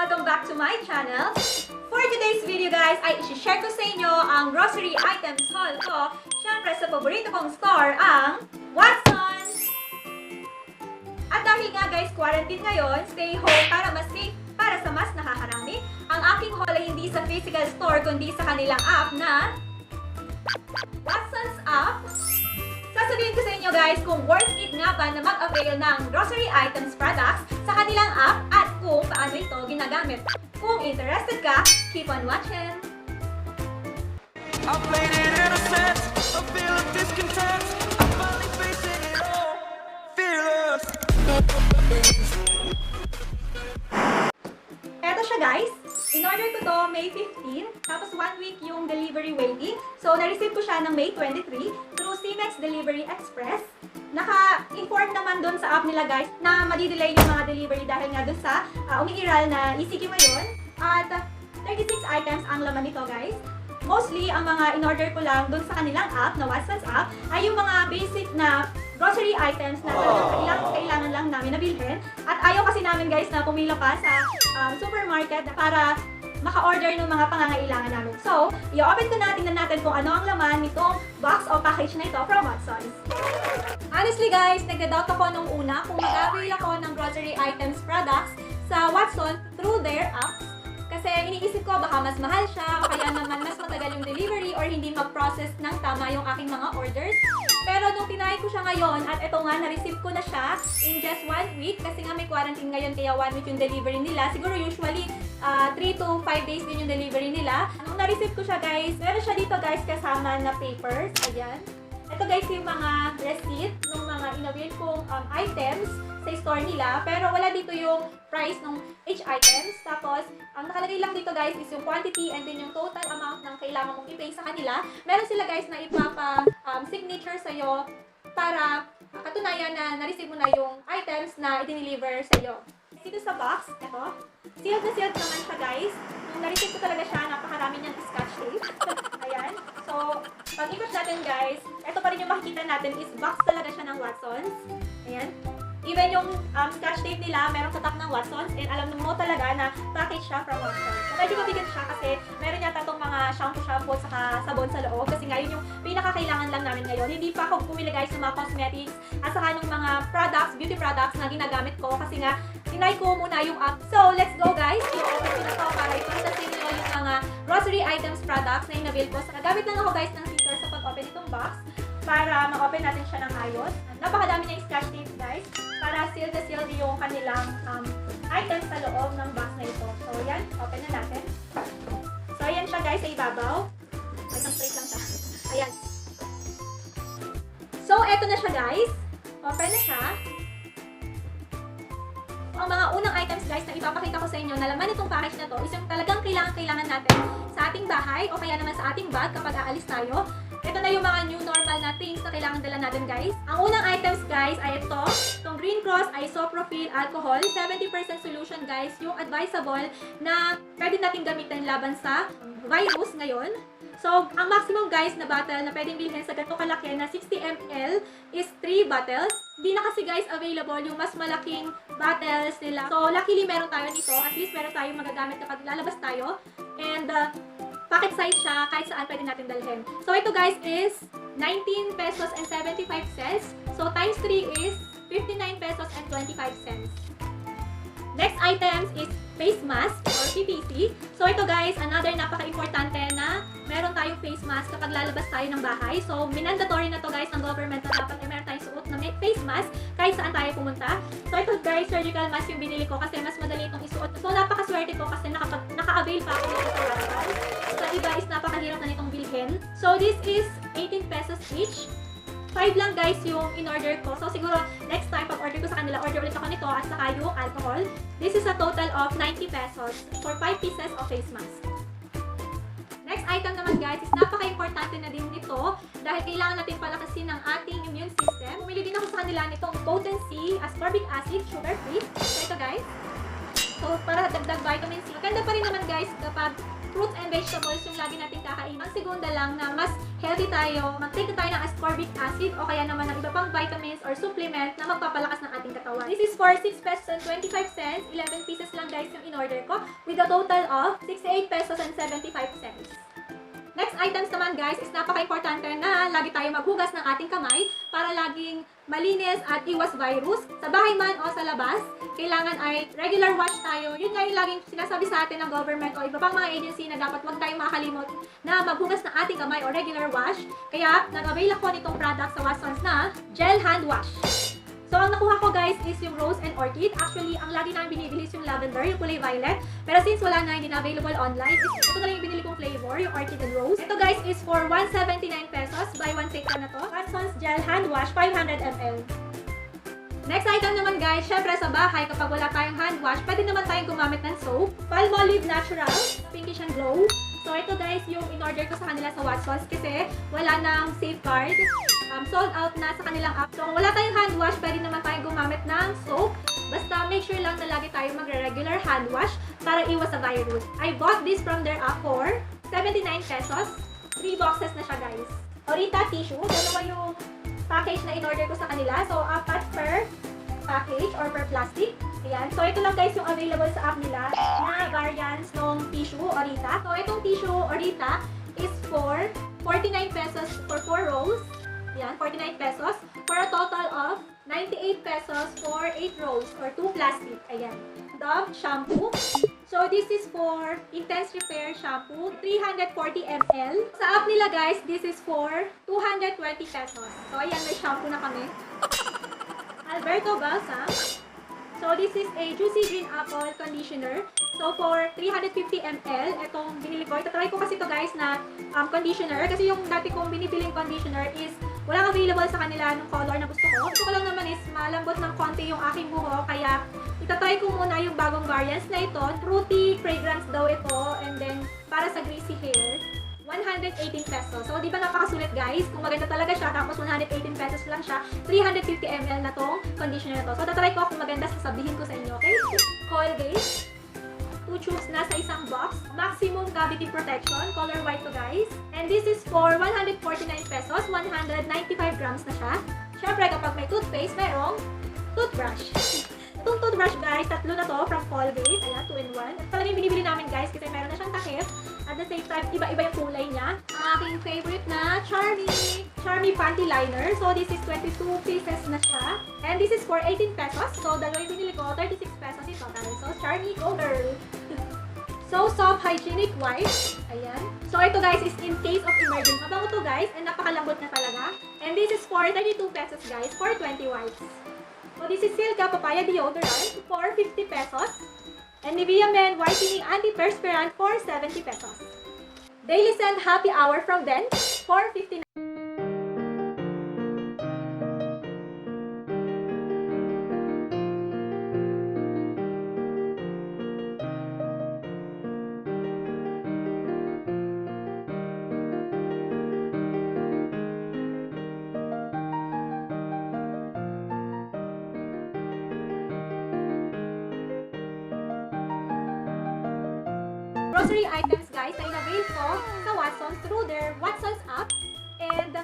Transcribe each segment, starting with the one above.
Welcome back to my channel. For today's video guys, ay isi-share ko sa inyo ang grocery items haul ko. Siyempre sa paborito kong store, ang Watsons! At dahil nga guys, quarantine ngayon, stay home para mas safe para sa mas nakakarami. Ang aking haul ay hindi sa physical store kundi sa kanilang app na Watsons app. Sasabihin ko sa inyo guys kung worth it nga ba na mag-avail ng grocery items products sa kanilang app at kung paano ito ginagamit. Kung interested ka, keep on watching! I played it innocent, a feel of discontent. I'm finally facing it all, fearless. Eto siya guys. In-order ko to May 15, tapos 1 week yung delivery waiting. So, na-receive ko siya ng May 23 through CMEX Delivery Express. Naka-inform naman dun sa app nila guys na madidelay yung mga delivery dahil nga dun sa umiiral na ECQ ngayon. At 36 items ang laman nito guys. Mostly, ang mga in-order ko lang dun sa kanilang app, na Watsons app, ay yung mga basic na grocery items na kailangan lang namin nabilhin. At ayaw kasi namin guys na pumila pa sa supermarket para maka-order ng mga pangangailangan namin. So, i-open ko na, tingnan natin kung ano ang laman nitong box o package na ito from Watsons. Honestly guys, nagda-doubt ako nung una kung mag-avail ako ng grocery items products sa Watsons through their apps. Kasi iniisip ko baka mas mahal siya o kaya naman mas matagal yung delivery or hindi mag-process ng tama yung aking mga orders. Pero nung tinry ko siya ngayon at ito nga, na-receive ko na siya in just 1 week kasi nga may quarantine ngayon kaya 1 week yung delivery nila. Siguro usually 3 to 5 days din yung delivery nila. Nung na-receive ko siya guys, meron siya dito guys kasama na papers. Ayan. Ito guys yung mga receipt ng mga in-avail kong items sa store nila. Pero wala dito yung price ng each items. Tapos, ang nakalagay lang dito guys is yung quantity and then yung total amount ng kailangan mong i-pay sa kanila. Meron sila guys na ipapa-signature sa'yo para katunayan na na-receive mo na yung items na i-deliver sa'yo. Dito sa box, ito. Sealed na sealed naman siya guys. Nung na-receive ko talaga siya, napakarami niyang scotch tape. Ayan. So, pag-ikot natin guys, ito pa rin yung makikita natin is box talaga siya ng Watsons. Ayan. Even yung scotch tape nila, merong tatak ng Watsons and alam mo talaga na package siya from Watsons. So, medyo mabigat siya kasi meron yata itong mga shampoo saka sabon sa loob kasi nga yun yung pinakakailangan lang namin ngayon. Hindi pa ako bumili guys ng mga cosmetics at saka ng mga products, beauty products na ginagamit ko kasi nga tinry ko muna yung app. So, let's go guys! I-open ko na to para ipakita sa inyo yung mga grocery items products na in-avail ko. So, nagamit lang ako guys ng scissors sa pag-open itong box para ma-open natin siya ng ayos. Napakadami niya yung scotch tape guys para sealed na sealed yung kanilang items sa loob ng box na ito. So, yan. Open na natin. So, ayan siya guys sa ibabaw. Ay, straight lang siya. Ayan. So, eto na siya guys. Open na siya. Ang mga unang items guys na ipapakita ko sa inyo na laman itong package na to is yung talagang kailangan natin sa ating bahay o kaya naman sa ating bag kapag aalis tayo. Ito na yung mga new normal na things na kailangan dala natin guys. Ang unang items guys ay ito, itong Green Cross Isopropyl Alcohol, 70% solution guys, yung advisable na pwede natin gamitin laban sa virus ngayon. So, ang maximum guys na bottle na pwedeng bilhin sa ganito kalaki na 60 ml is 3 bottles. Hindi na kasi guys available yung mas malaking bottles nila. So, luckily meron tayo dito. At least meron tayong magagamit kapag lalabas tayo. And, pocket size siya kahit saan pwede natin dalhin. So, ito guys is 19 pesos and 75 cents. So, times 3 is 59 pesos and 25 cents. Next items is face mask or PPC. So, ito guys, another napaka-importante na meron tayong face mask kapag lalabas tayo ng bahay. So, mandatory na to guys ng government na dapat ay meron tayong suot na face mask kahit saan tayo pumunta. So, ito guys, surgical mask yung binili ko kasi mas madali itong isuot. So, napakaswerte ko kasi naka-avail pa ako dito sa Watsons. So, iba is napakahirap na nitong bilhin. So, this is 18 pesos each. 5 lang guys yung in-order ko. So, siguro next time pag-order ko sa kanila, order ulit ako nito at saka yung alcohol. This is a total of 90 pesos for 5 pieces of face mask. Next item naman guys is napaka-importante na din nito dahil kailangan natin palakasin ng ating immune system. Bumili din ako sa kanila nitong potency ascorbic acid, sugar free. So, ito guys. So, So, para dagdag vitamin C. Ganda pa rin naman guys kapag fruits and vegetables yung lagi natin kakain. Ang segunda lang na mas healthy tayo, mag-take na tayo ng ascorbic acid o kaya naman ng iba pang vitamins or supplement na magpapalakas ng ating katawan. This is for 6 pesos and 25 cents. 11 pieces lang guys yung in-order ko with a total of 68 pesos and 75 cents. Next items naman guys is napaka-importante na lagi tayo maghugas ng ating kamay para laging malinis at iwas virus. Sa bahay man o sa labas, kailangan ay regular wash tayo. Yun nga yung laging sinasabi sa atin ng government o iba pang mga agency na dapat huwag tayong makalimot na maghugas ng ating kamay o regular wash. Kaya nag-avail ako nitong product sa Watsons na gel hand wash. So, ang nakuha ko guys is yung rose and orchid. Actually, ang lagi namin binibili is yung lavender, yung kulay violet. Pero since wala na, hindi na available online, ito na lang yung binili kong flavor, yung orchid and rose. Ito guys is for 179 pesos. Buy one take one na to. Watsons Gel Hand Wash, 500 ml. Next item naman guys, syempre sa bahay, kapag wala tayong hand wash, pwede naman tayong gumamit ng soap. Palmolive Natural, pinkish and glow. So, ito guys, yung in-order ko sa kanila sa Watsons kasi wala nang safeguard. Sold out na sa kanilang app. So, kung wala tayong hand wash, pwede naman tayong gumamit ng soap. Basta make sure lang na lagi tayo magre-regular hand wash para iwas sa virus. I bought this from their app for 79 pesos. 3 boxes na siya guys. Orita tissue. Dalawa yung package na in-order ko sa kanila. So, apat per package or per plastic. Ayan. So, ito lang guys yung available sa app nila na variants ng tissue Orita. So, itong tissue Orita is for 49 pesos for 4 rolls. Ayan, 49 pesos for a total of 98 pesos for 8 rolls or 2 plastic. Ayan. Dove shampoo. So, this is for Intense Repair shampoo, 340 ml. Sa app nila guys, this is for 220 pesos. So, ayan, may shampoo na kami. Alberto Balsam. So, this is a Juicy Green Apple Conditioner. So, for 350 ml, itong binili ko. Itatry ko kasi ito guys na conditioner. Kasi yung dati kong binibiling conditioner is walang available sa kanila ng color na gusto ko. Gusto ko lang naman is malambot ng konti yung aking buhok. Kaya, itatry ko muna yung bagong variants na ito. Fruity fragrance daw ito. And then, para sa greasy hair, 118 pesos. So, di ba napakasulit guys? Kung maganda talaga siya, tapos 118 pesos lang siya, 350 ml na tong conditioner na to. So, tatry ko kung maganda, sasabihin ko sa inyo, okay? Colgate. 2 tubes na sa isang box. Maximum cavity protection. Color white to guys. And this is for 149 pesos. 195 grams na siya. Syempre, kapag may toothpaste, merong toothbrush. Itong toothbrush guys, tatlo na to from Colgate. Ayan, 2-in-1. At talaga yung binibili namin guys kasi meron na siyang takip. At the same time, iba-iba yung kulay niya. Ang aking favorite na Charmy Panty Liner. So, this is 22 pieces na siya. And this is for 18 pesos. So, dalawa yung binili ko, 36 pesos ito. So, Charmy, go girl! So, soft hygienic wipes. Ayan. So, ito guys is in case of emergency. Mabango to guys. And napakalambot na talaga. And this is for 32 pesos guys for 20 wipes. So, this is Silka Papaya Deodorant for 50 pesos. And Nivea Men Whitening Antiperspirant for 70 pesos. Daily Scent Happy Hour from Den for 59. Grocery items guys na in-avail ko sa Watsons through their Watsons app. And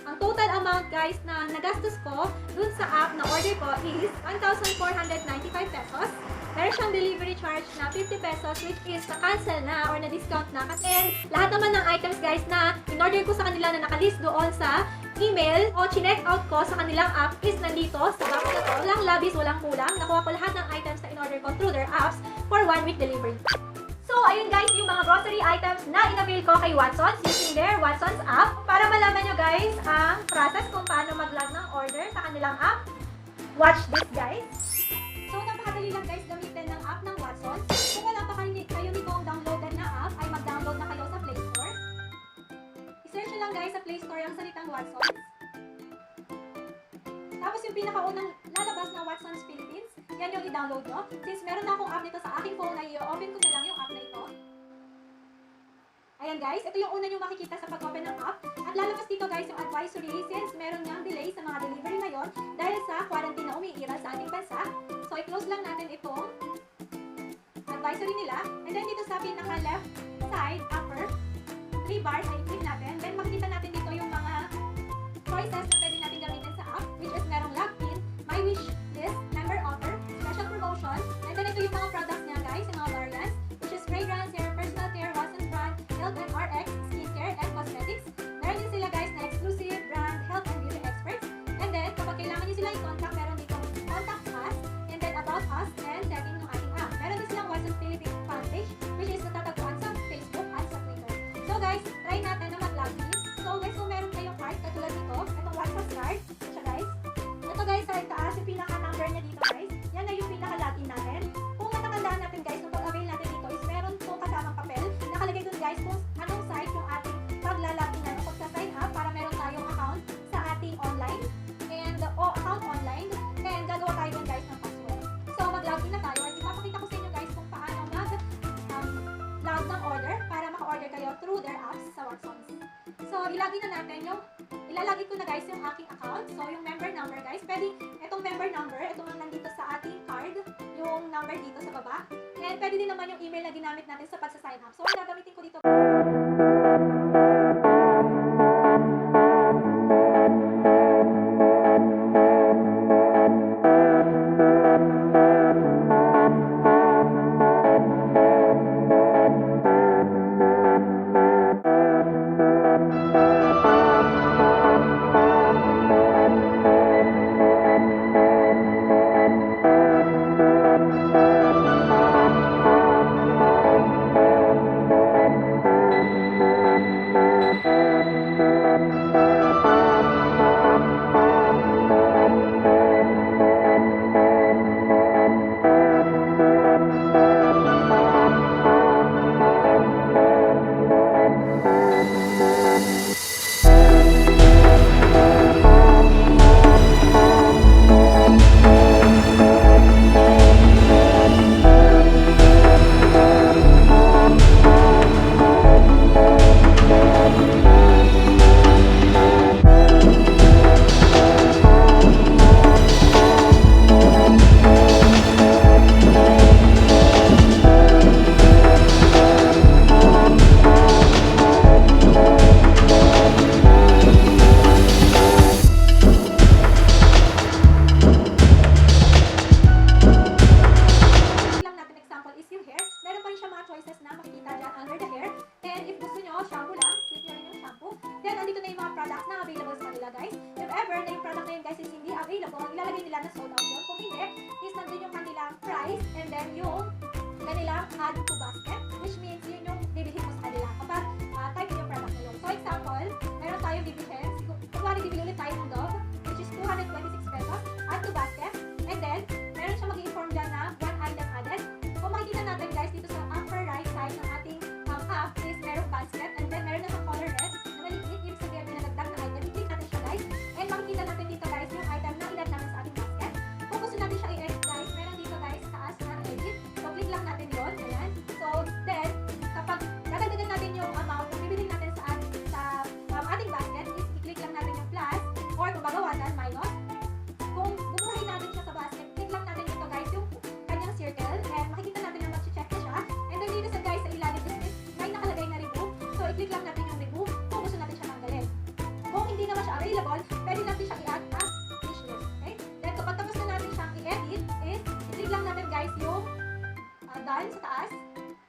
ang total amount guys na nagastos ko dun sa app na order ko is 1,495 pesos. Meron siyang delivery charge na 50 pesos which is na-cancel na or na-discount na. And lahat naman ng items guys na in-order ko sa kanila na nakalist doon sa email o chinek out ko sa kanilang app is nandito sa box na to. Walang labis, walang kulang. Nakuha ko lahat ng items na in-order ko through their apps for 1 week delivery. So, ayun guys, yung mga grocery items na in-avail ko kay Watsons using their Watsons app. Para malaman nyo guys ang process kung paano mag-log ng order sa kanilang app. Watch this guys. So, napakadali lang guys gamitin ng app ng Watsons. Kung wala pa kayo nitong downloaded na app, ay mag-download na kayo sa Play Store. I-search nyo lang guys sa Play Store ang salitang Watsons. Tapos yung pinakaunang lalabas na Watsons Philippines, yan yung i-download nyo. Since meron na akong app nito sa aking phone, ay i-open ko na lang yung app na ito. Ayan guys, ito yung una nyo makikita sa pag-open ng app. At lalabas dito guys yung advisory since meron niyang delay sa mga delivery ngayon dahil sa quarantine na umiiral sa ating bansa. So i-close lang natin itong advisory nila. And then dito sa pinaka left side, upper, 3 bars ay i-click natin. Then makikita natin dito yung mga choices na pwede natin gamitin sa app, which is merong login, my wish list, member offer, special promotion, and then ito yung mga products niya guys, yung mga variants, which is fragrance, hair, personal care, Watsons brand, health and RX, skincare, and cosmetics. Meron din sila guys na exclusive brand, health and beauty experts. And then kapag kailangan nyo sila i-contact, meron dito contact us, and then about us, and setting ng ating app. Meron din silang Watsons Philippines fan page, which is natatagpuan sa Facebook at sa Twitter. So guys, try natin na mag-login. So guys, kung meron kayong card, katulad nito, itong Watsons card, siya guys. Ito guys, sa itaas, yung pinaka-number niya dito guys. Yan na yung pinaka-login natin. Kung matatandaan natin guys, kung pag-avail natin dito is meron pong kasamang papel. Nakalagay dun guys kung anong site yung ating paglalogin na kapag sa sign up para meron tayong account sa ating online and account online and gagawa tayo dun guys ng password. So mag-login na tayo at ipapakita ko sa inyo guys kung paano log ng order para maka-order kayo through their apps sa Watsons. So ilalagay ko na guys yung aking account. So yung member number guys, pwede itong member number, itong nandito sa ating card, yung number dito sa baba. And pwede din naman yung email na ginamit natin sa pagsa-sign up. So ang gagamitin ko dito ilalagay nila na sold out yun. Kung hindi, is nandun yung kanilang price and then yung kanilang add to basket, which means yun yung bibilhin mo sa kanila kapag type yung product na yun. So example, meron tayong bibilhin, kunwari bibili ulit tayo ng Dove, which is 226 pesos, add to basket, and then meron siya mag-inform dyan na one item added. Kung makikita natin guys, dito sa upper right side ng ating app is merong basket, and then meron na sa color red na maliit, ibig sabihin may nagdag na item. I-click natin siya guys, and makikita natin dito guys yung item na ilad natin sa ating basket. Kung gusto natin siya i-edit guys, meron dito guys sa taas na edit. So click lang natin yun, ayan. So then, kapag dadagdagan natin yung amount na bibiling natin sa ating basket, is i-click lang natin yung plus, or kung babawasan, minus. Kung buburahin natin siya sa basket, click lang natin dito guys yung kanyang circle, and makikita natin na mag-check na siya. And then dito sa guys, sa ilalim is may nakalagay na remove. So i-click lang natin yung remove kung gusto natin siya tanggalin. Kung hindi naman siya available, pwede natin siya i-add as wishlist. Okay? Then kapag tapos na natin siyang i-edit, is i-click lang natin guys yung done sa taas.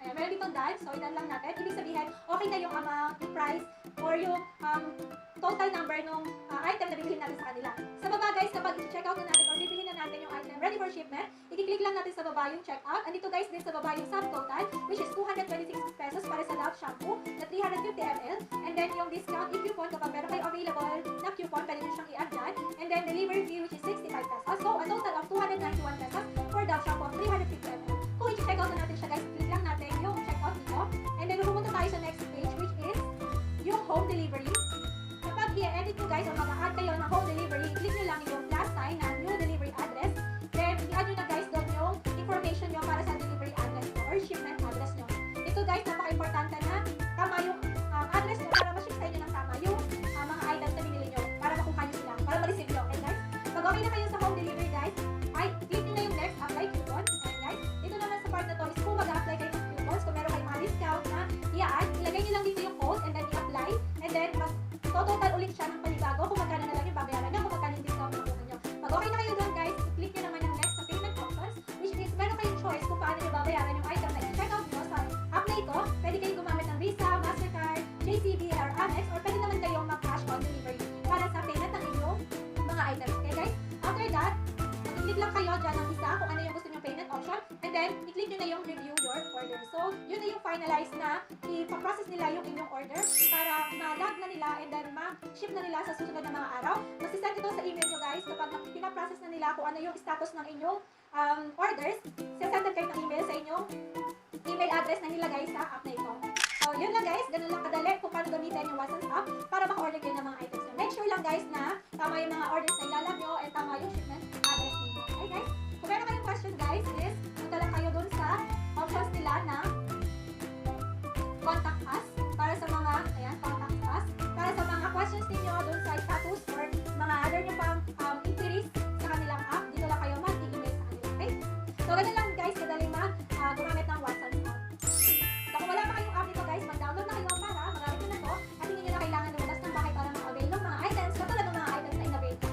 Ayan, meron ditong done. So i-done lang natin. Ibig sabihin, okay na yung amount, yung price, or yung total number ng item na bibilhin natin sa kanila. Sa baba guys, kapag i-check out na natin or bibilhin na natin yung item ready for shipment, i-click lang natin sa baba yung check out. Andito guys din sa baba yung subtotal, which is 226 pesos para sa Dove shampoo na 350 ml. And then yung discount, if coupon, kapag meron kayo available na coupon, pwede nyo siyang i-add dyan. And then delivery fee, which is 65 pesos. So a total of 291 pesos for Dove shampoo of 350 ml. Kung i-check out na natin siya guys, click lang natin yung check out dito. And then pumunta tayo sa next page, which is yung home delivery. Kapag i-edit nyo guys o mag-add kayo ng home delivery, click nyo lang yung plus sign na new delivery address. Then, i-add nyo na guys doon yung information nyo para sa delivery address nyo or shipment address nyo. Ito guys, napaka-importante na tama yung address nyo para ma-ship sa inyo ng tama yung mga items na binili nyo para makuha nyo sila, para ma-receive nyo. Okay guys? Pag okay na kayo sa home delivery, kayo dyan ng isa kung ano yung gusto nyo payment option. And then, i-click nyo na yung review your order. So, yun na yung finalize na ipaprocess nila yung inyong order para ma-log na nila and then ma-ship na nila sa susunod na mga araw. Masisend ito sa email nyo guys kapag pinaprocess na nila kung ano yung status ng inyong orders. Sasend kayo ng email sa inyong email address na nilagay sa app na ito. So, yun lang guys. Ganun lang kadali kung paano gamitin yung Watsons app para maka-order kayo ng mga items nyo. Make sure lang guys na tama yung mga orders na ilalag nyo and tama yung shipment address ninyo. Okay guys? Kung meron kayong question guys is punta lang kayo dun sa options nila na contact us para sa mga, ayan, contact us para sa mga questions ninyo dun sa status or mga other nyo pang inquiries sa kanilang app. Dito lang kayo mag-email sa kanila. Okay? So, ganun lang guys. Kadali gumamit ng Watsons app. So, kung wala pa kayong app nito guys, mag-download na kayo para magamit nyo na to at hindi nyo na kailangan lumabas ng bahay para ma-avail ng mga items katulad ng mga items na in-avail ko.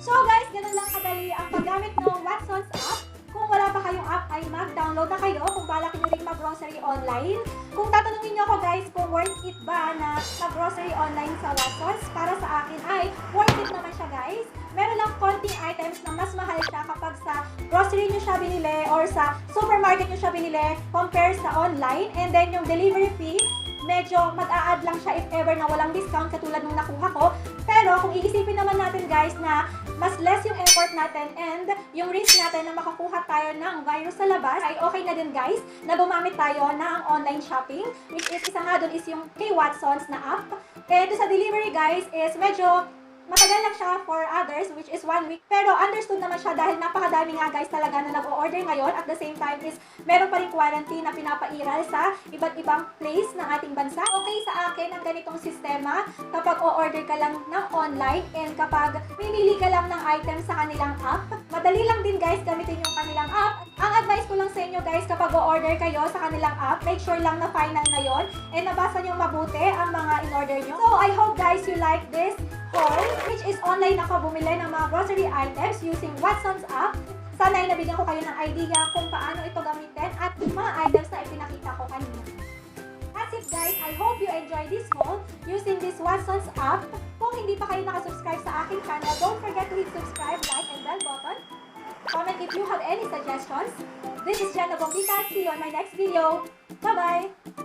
So guys, ganun lang kadali ang paggamit ng Watsons app. Kung wala pa kayong app ay mag-download na kayo kung balak nyo rin mag-grocery online. Kung tatanungin nyo ako guys kung worth it ba na mag-grocery online sa Watsons, para sa akin ay worth it naman siya guys. Meron lang konting items na mas mahal siya kapag sa grocery nyo siya binili or sa supermarket nyo siya binili compare sa online. And then yung delivery fee, medyo mag-a-add lang siya if ever na walang discount katulad nung nakuha ko. Pero kung iisipin naman natin guys na mas less yung effort natin and yung risk natin na makakuha tayo ng virus sa labas, ay okay na din guys na gumamit tayo ng online shopping, which is isa nga dun is yung kay Watsons na app. And sa delivery guys is medyo matagal lang siya for others, which is 1 week. Pero understood naman siya dahil napakadami nga guys talaga na nag-o-order ngayon. At the same time is meron pa rin quarantine na pinapairal sa iba't ibang place ng ating bansa. Okay sa akin ang ganitong sistema kapag o-order ka lang ng online and kapag pimili ka lang ng item sa kanilang app. Madali lang din guys gamitin yung kanilang app. Ang advice ko lang sa inyo guys kapag o-order kayo sa kanilang app, make sure lang na final na yon and nabasa nyo mabuti ang mga in-order nyo. So I hope guys you like this haul, which is online ako bumili ng mga grocery items using Watsons app. Sana ay nabigyan ko kayo ng idea kung paano ito gamitin at mga items na ipinakita ko kanina. That's it guys. I hope you enjoy this haul using this Watsons app. Kung hindi pa kayo nakasubscribe sa aking channel, don't forget to hit subscribe, like, and bell button. Comment if you have any suggestions. This is Jenna Bombita. See you on my next video. Bye-bye!